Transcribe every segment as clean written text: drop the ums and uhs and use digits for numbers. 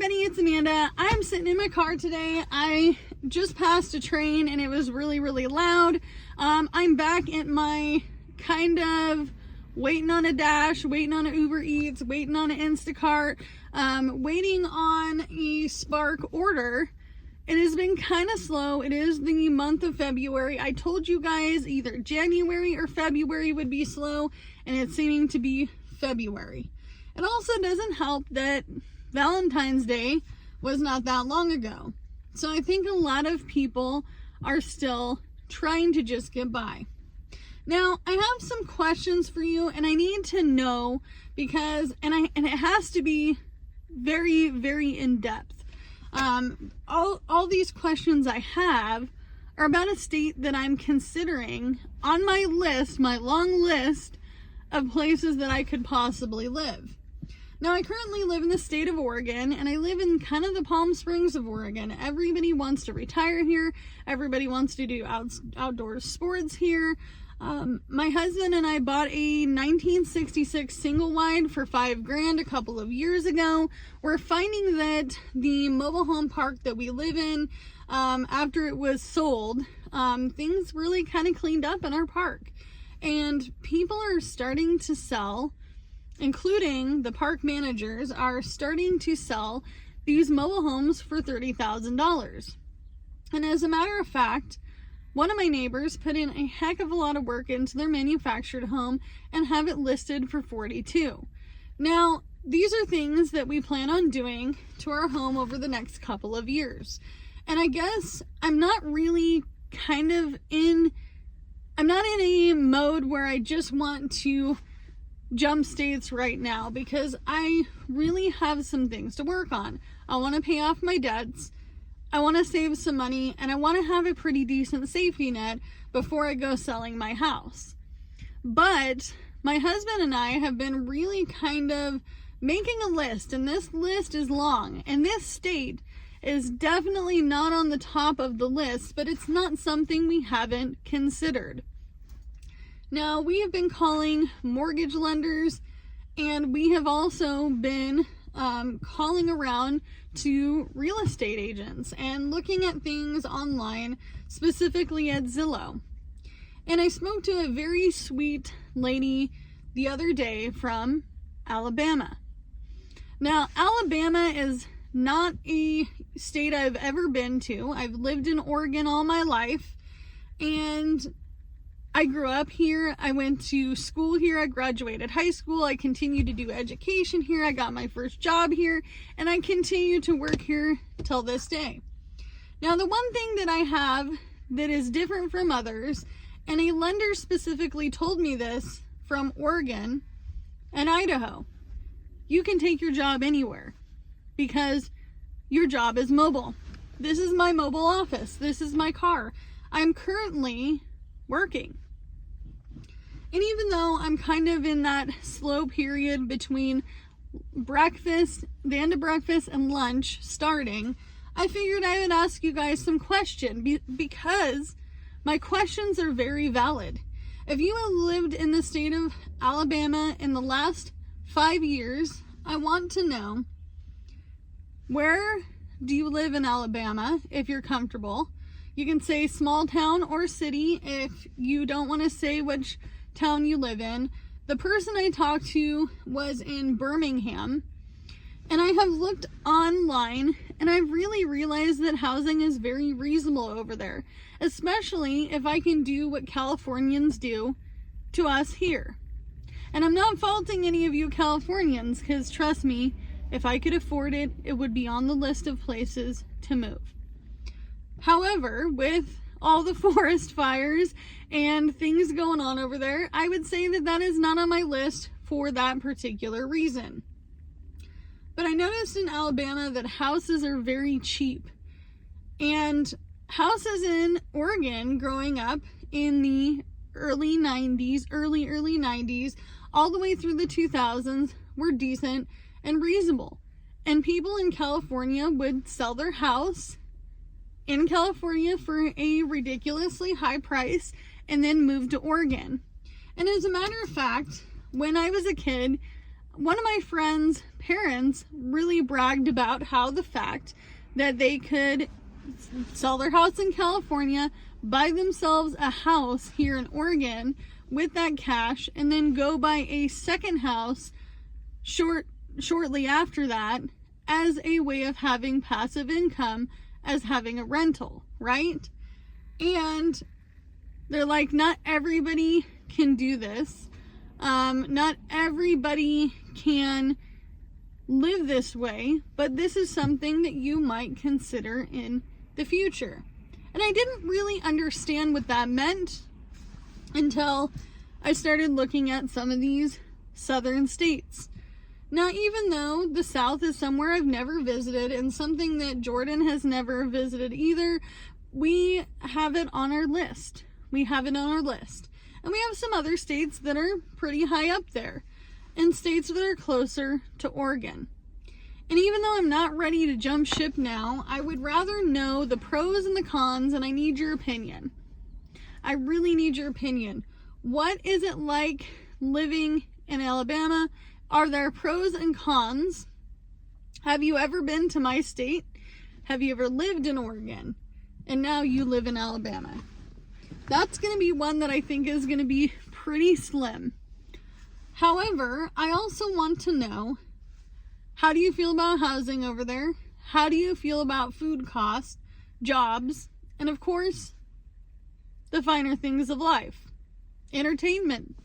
everybody, it's Amanda. I'm sitting in my car today. I just passed a train and it was really, really loud. I'm back at my kind of waiting on a Dash, waiting on an Uber Eats, waiting on an Instacart, waiting on a Spark order. It has been kind of slow. It is the month of February. I told you guys either January or February would be slow, and it's seeming to be February. It also doesn't help that Valentine's Day was not that long ago. So I think a lot of people are still trying to just get by. Now, I have some questions for you, and I need to know because, and it has to be very, very in depth. All these questions I have are about a state that I'm considering on my list, my long list of places that I could possibly live. Now, I currently live in the state of Oregon, and I live in kind of the Palm Springs of Oregon. Everybody wants to retire here. Everybody wants to do outdoor sports here. My husband and I bought a 1966 single wide for $5,000 a couple of years ago. We're finding that the mobile home park that we live in, after it was sold, things really kind of cleaned up in our park. And people are starting to sell, including the park managers, are starting to sell these mobile homes for $30,000. And as a matter of fact, one of my neighbors put in a heck of a lot of work into their manufactured home and have it listed for $42,000. Now, these are things that we plan on doing to our home over the next couple of years. And I guess I'm not really I'm not in a mode where I just want to jump states right now, because I really have some things to work on. I want to pay off my debts. I want to save some money, and I want to have a pretty decent safety net before I go selling my house. But my husband and I have been really kind of making a list, and this list is long, and this state is definitely not on the top of the list, but it's not something we haven't considered. Now, we have been calling mortgage lenders, and we have also been calling around to real estate agents and looking at things online, specifically at Zillow. And I spoke to a very sweet lady the other day from Alabama. Now, Alabama is not a state I've ever been to. I've lived in Oregon all my life, and I grew up here. I went to school here. I graduated high school. I continued to do education here. I got my first job here, and I continue to work here till this day. Now, the one thing that I have that is different from others, and a lender specifically told me this from Oregon and Idaho, you can take your job anywhere because your job is mobile. This is my mobile office. This is my car. I'm currently working. And even though I'm kind of in that slow period between breakfast, the end of breakfast, and lunch starting, I figured I would ask you guys some questions because my questions are very valid. If you have lived in the state of Alabama in the last 5 years, I want to know, where do you live in Alabama if you're comfortable? You can say small town or city if you don't want to say which town you live in. The person I talked to was in Birmingham, and I have looked online, and I've really realized that housing is very reasonable over there, especially if I can do what Californians do to us here. And I'm not faulting any of you Californians, because trust me, if I could afford it, it would be on the list of places to move. However, with all the forest fires and things going on over there, I would say that that is not on my list for that particular reason. But I noticed in Alabama that houses are very cheap. And houses in Oregon growing up in the early 90s, all the way through the 2000s were decent and reasonable. And people in California would sell their house in California for a ridiculously high price and then move to Oregon. And as a matter of fact, when I was a kid, one of my friends' parents really bragged about how the fact that they could sell their house in California, buy themselves a house here in Oregon with that cash, and then go buy a second house shortly after that as a way of having passive income, as having a rental, right? And they're like, not everybody can do this. Not everybody can live this way, but this is something that you might consider in the future. And I didn't really understand what that meant until I started looking at some of these southern states. Now, even though the South is somewhere I've never visited and something that Jordan has never visited either, we have it on our list. We have it on our list. And we have some other states that are pretty high up there, and states that are closer to Oregon. And even though I'm not ready to jump ship now, I would rather know the pros and the cons, and I need your opinion. I really need your opinion. What is it like living in Alabama? Are there pros and cons? Have you ever been to my state? Have you ever lived in Oregon? And now you live in Alabama. That's going to be one that I think is going to be pretty slim. However, I also want to know, how do you feel about housing over there? How do you feel about food costs, jobs, and of course, the finer things of life? Entertainment.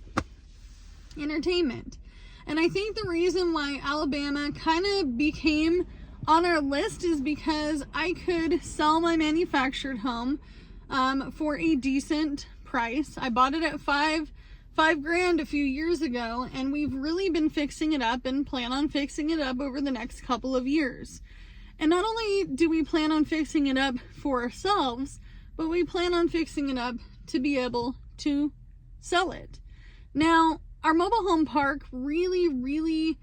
And I think the reason why Alabama kind of became on our list is because I could sell my manufactured home for a decent price. I bought it at $5 grand a few years ago, and we've really been fixing it up and plan on fixing it up over the next couple of years. And not only do we plan on fixing it up for ourselves, but we plan on fixing it up to be able to sell it. Now, our mobile home park really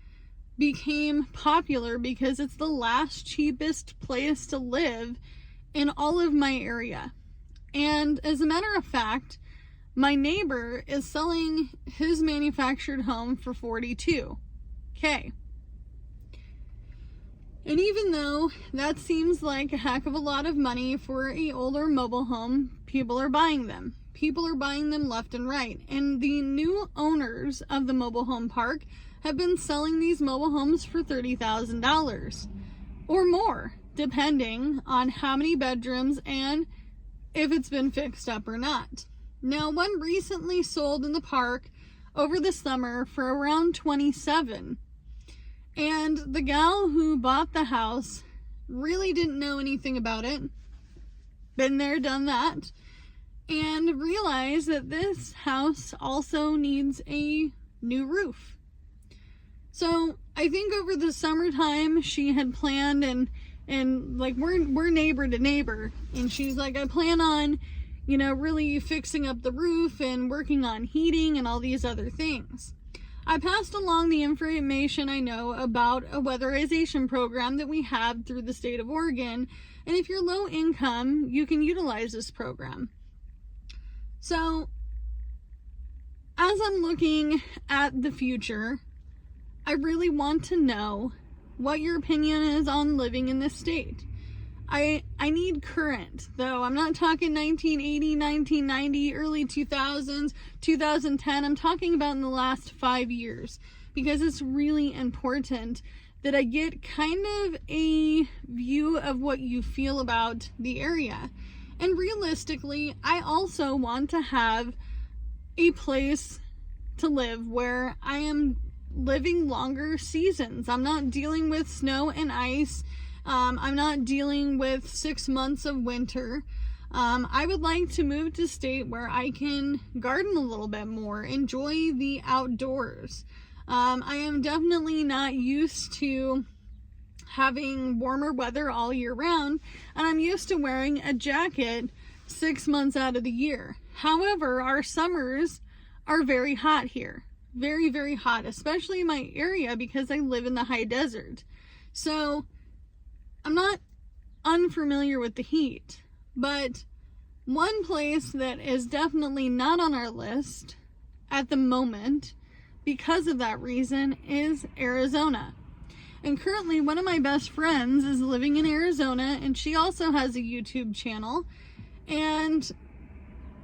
became popular because it's the last cheapest place to live in all of my area. And as a matter of fact, my neighbor is selling his manufactured home for $42K. And even though that seems like a heck of a lot of money for an older mobile home, people are buying them. People are buying them left and right. And the new owners of the mobile home park have been selling these mobile homes for $30,000 or more, depending on how many bedrooms and if it's been fixed up or not. Now, one recently sold in the park over the summer for around $27,000. And the gal who bought the house really didn't know anything about it. Been there, done that. And realized that this house also needs a new roof. So I think over the summertime she had planned, and like we're neighbor to neighbor, and she's like, I plan on, really fixing up the roof and working on heating and all these other things. I passed along the information I know about a weatherization program that we have through the state of Oregon, and if you're low income, you can utilize this program. So, as I'm looking at the future, I really want to know what your opinion is on living in this state. I need current, though. I'm not talking 1980, 1990, early 2000s, 2010. I'm talking about in the last 5 years, because it's really important that I get kind of a view of what you feel about the area. And realistically, I also want to have a place to live where I am living longer seasons. I'm not dealing with snow and ice. I'm not dealing with 6 months of winter. I would like to move to a state where I can garden a little bit more, enjoy the outdoors. I am definitely not used to having warmer weather all year round, and I'm used to wearing a jacket 6 months out of the year. However, our summers are very hot here. Very hot, especially in my area because I live in the high desert. So I'm not unfamiliar with the heat, but one place that is definitely not on our list at the moment, because of that reason is Arizona. And currently one of my best friends is living in Arizona, and she also has a YouTube channel. And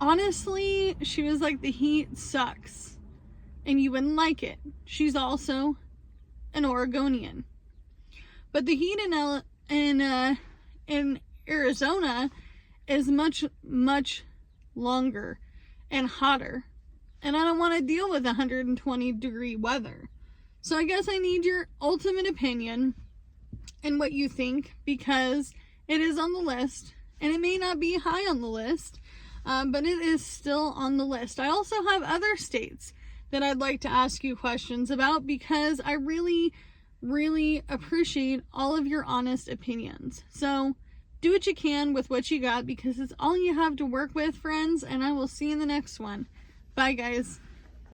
honestly, she was like, the heat sucks and you wouldn't like it. She's also an Oregonian. But the heat in Arizona is much, much longer and hotter. And I don't want to deal with 120-degree weather. So I guess I need your ultimate opinion and what you think, because it is on the list. And it may not be high on the list, but it is still on the list. I also have other states that I'd like to ask you questions about, because I really, really appreciate all of your honest opinions. So do what you can with what you got, because it's all you have to work with, friends, and I will see you in the next one. Bye, guys.